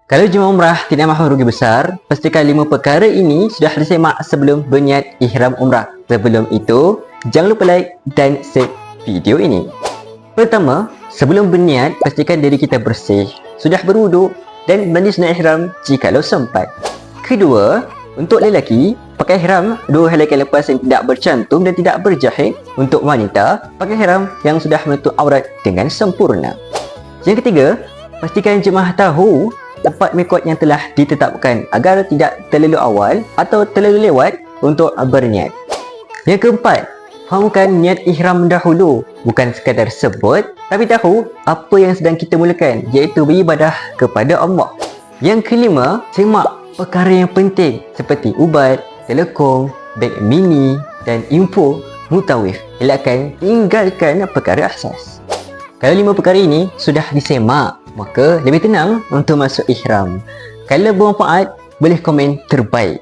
Kalau jemaah umrah tidak mahu rugi besar, pastikan 5 perkara ini sudah disemak sebelum berniat ihram umrah. Sebelum itu, jangan lupa like dan save video ini. Pertama, sebelum berniat, pastikan diri kita bersih, sudah berwuduk dan mandi sunat ihram jikalau sempat. Kedua, untuk lelaki, pakai ihram 2 helai lepas yang tidak bercantum dan tidak berjahit. Untuk wanita, pakai ihram yang sudah menutup aurat dengan sempurna. Yang ketiga, pastikan jemaah tahu tempat mikot yang telah ditetapkan agar tidak terlalu awal atau terlalu lewat untuk berniat. Yang keempat, fahamkan niat ihram dahulu, bukan sekadar sebut tapi tahu apa yang sedang kita mulakan, iaitu beribadah kepada Allah. Yang kelima, semak perkara yang penting seperti ubat, telekong, beg mini dan info mutawif. Elakkan tinggalkan perkara asas. Kalau 5 perkara ini sudah disemak, maka lebih tenang untuk masuk ihram. Kalau bermanfaat, boleh komen terbaik.